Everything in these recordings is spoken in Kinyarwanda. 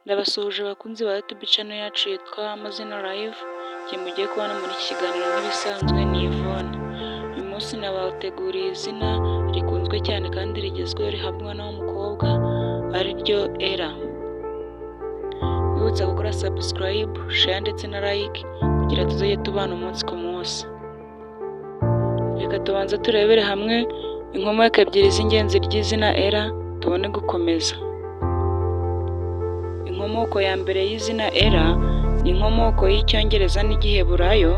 Ndabasuhuje abakunzi ba YouTube channel yacu yitwa Amazina Live, igihe mugiye kubona muri iki kiganiro nk'ibisanzwe ni Yvonne. Uyu munsi nabateguriye izina rikunzwe cyane kandi rigezweho rihabwa n'umukobwa ari ryo Ella. Wibutsa gukora subscribe, share ndetse na like kugira tuzajye tubana umunsi ku munsi. Reka tubanza turebere hamwe inkomoko ebyiri z'ingenzi ry'izina Ella tubone gukomeza. Inkomoko ya mbere y'izina Ella ni inkomoko y'icyongereza n'igiheburayo,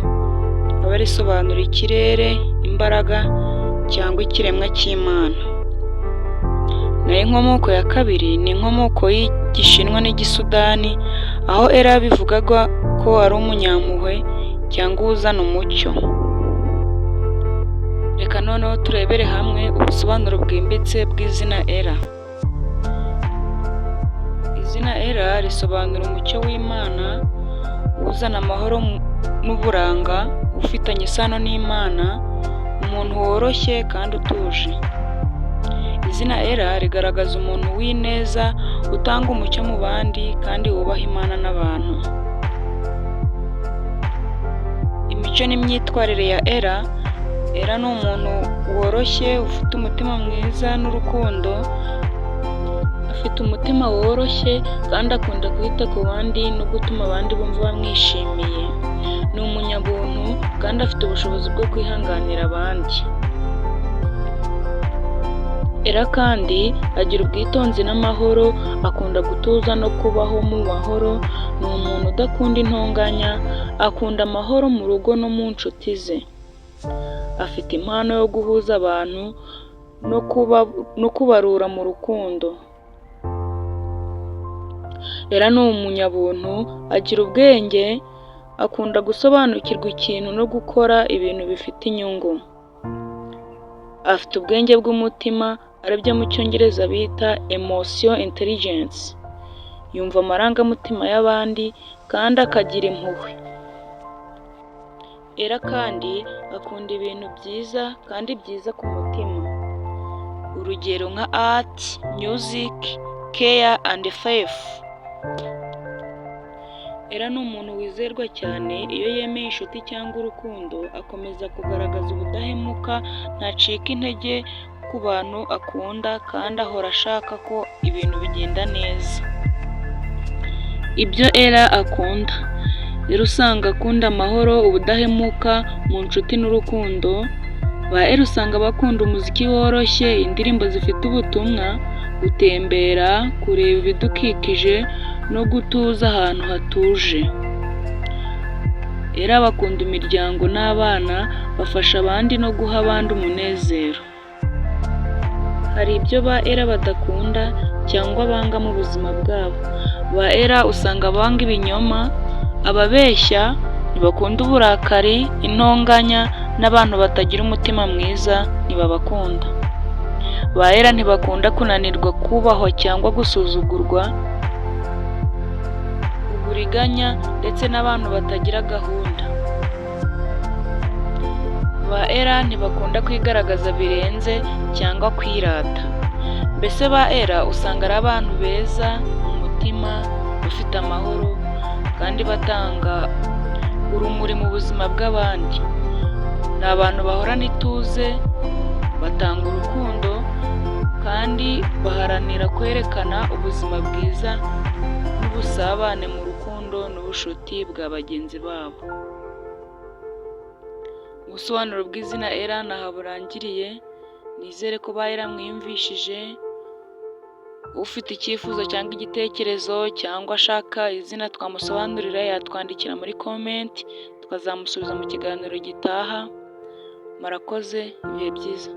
aba risobanura ikirere, imbaraga cyangwa ikiremwa cy'Imana. Naho inkomoko ya kabiri ni inkomoko y'igishinwa n'igisudani, aho Ella bivugaga ko ari umunyampuhwe cyangwa uzana umucyo. Reka noneho turebere hamwe ubusobanuro bwimbitse bw'izina Ella. Izina Ella risobanura umucyo w'Imana, uzana amahoro n'uburanga, ufitanye isano n'Imana, umuntu woroshye kandi utuje. Izina Ella rigaragaza umuntu w'ineza, utanga umucyo mu bandi kandi wubaha Imana n'abantu. Imico n'imyitwarire ya Ella. Ella ni umuntu woroshye, ufite umutima mwiza n'urukundo, afite umutima woroshye kandi akunda kwita ku bandi no gutuma abandi bumva bamwishimiye. Ni umunyabuntu kandi afite ubushobozi bwo kwihanganira abandi. Ella kandi agira ubwitonzi n'amahoro, akunda gutuza no kubaho mu mahoro. Ni umuntu udakunda intonganya, akunda amahoro mu rugo no mu nshuti ze. Afite impano yo guhuza abantu no kubarura mu rukundo. Ella ni umunyabuntu, agira ubwenge, akunda gusobanukirwa ikintu no gukora ibintu bifite inyungu. Afite ubwenge bw'umutima, aribyo mu cyongereza bita emotion intelligence. Yumva amarangamutima y'abandi kandi akagira impuhwe. Ella kandi akunda ibintu byiza kandi byiza ku mutima, urugero nka art, music, care and faith. Ella ni umuntu wizerwa cyane, iyo yemeye inshuti cyangwa urukundo akomeza kugaragaza ubudahemuka, ntacika intege ku bantu akunda kandi ahora ashaka ko ibintu bigenda neza. Ibyo Ella akunda. Ella usanga akunda amahoro, ubudahemuka mu nshuti n'urukundo. Ba Ella usanga bakunda umuziki woroshye, indirimbo zifite ubutumwa, gutembera, kureba ibidukikije no gutuza ahantu hatuje. Ella bakunda imiryango n'abana, bafasha abandi no guha abandi umunezero. Hari ibyo ba Ella badakunda cyangwa banga mu buzima bwabo. Ba Ella usanga banga ibinyoma, ababeshya, ntibakunda uburakari, intonganya n'abantu batagira umutima mwiza ntibabakunda. Ba Ella ntibakunda kunanirwa kubahwa cyangwa gusuzugurwa, uburiganya ndetse n'abantu batagira gahunda. Ba Ella ntibakunda kwigaragaza birenze cyangwa kwirata. Mbese ba Ella usanga ari abantu beza mu mutima, bafite amahoro kandi batanga urumuri mu buzima bw'abandi. Ni abantu bahorana ituze, batanga urukundo kandi baharanira kwerekana ubuzima bwiza n'ubusabane mu rukundo n'ubucuti bwa bagenzi babo. Ubusobanuro bw'izina Ella ntaho burangiriye. Nizere ko ba Ella mwiyumvishije. Ufite icyifuzo cyangwa igitekerezo cyangwa ashaka izina twamusobanurira, yatwandikira muri comment tukazamusubiza mu kiganiro gitaha. Murakoze, ibihe byiza.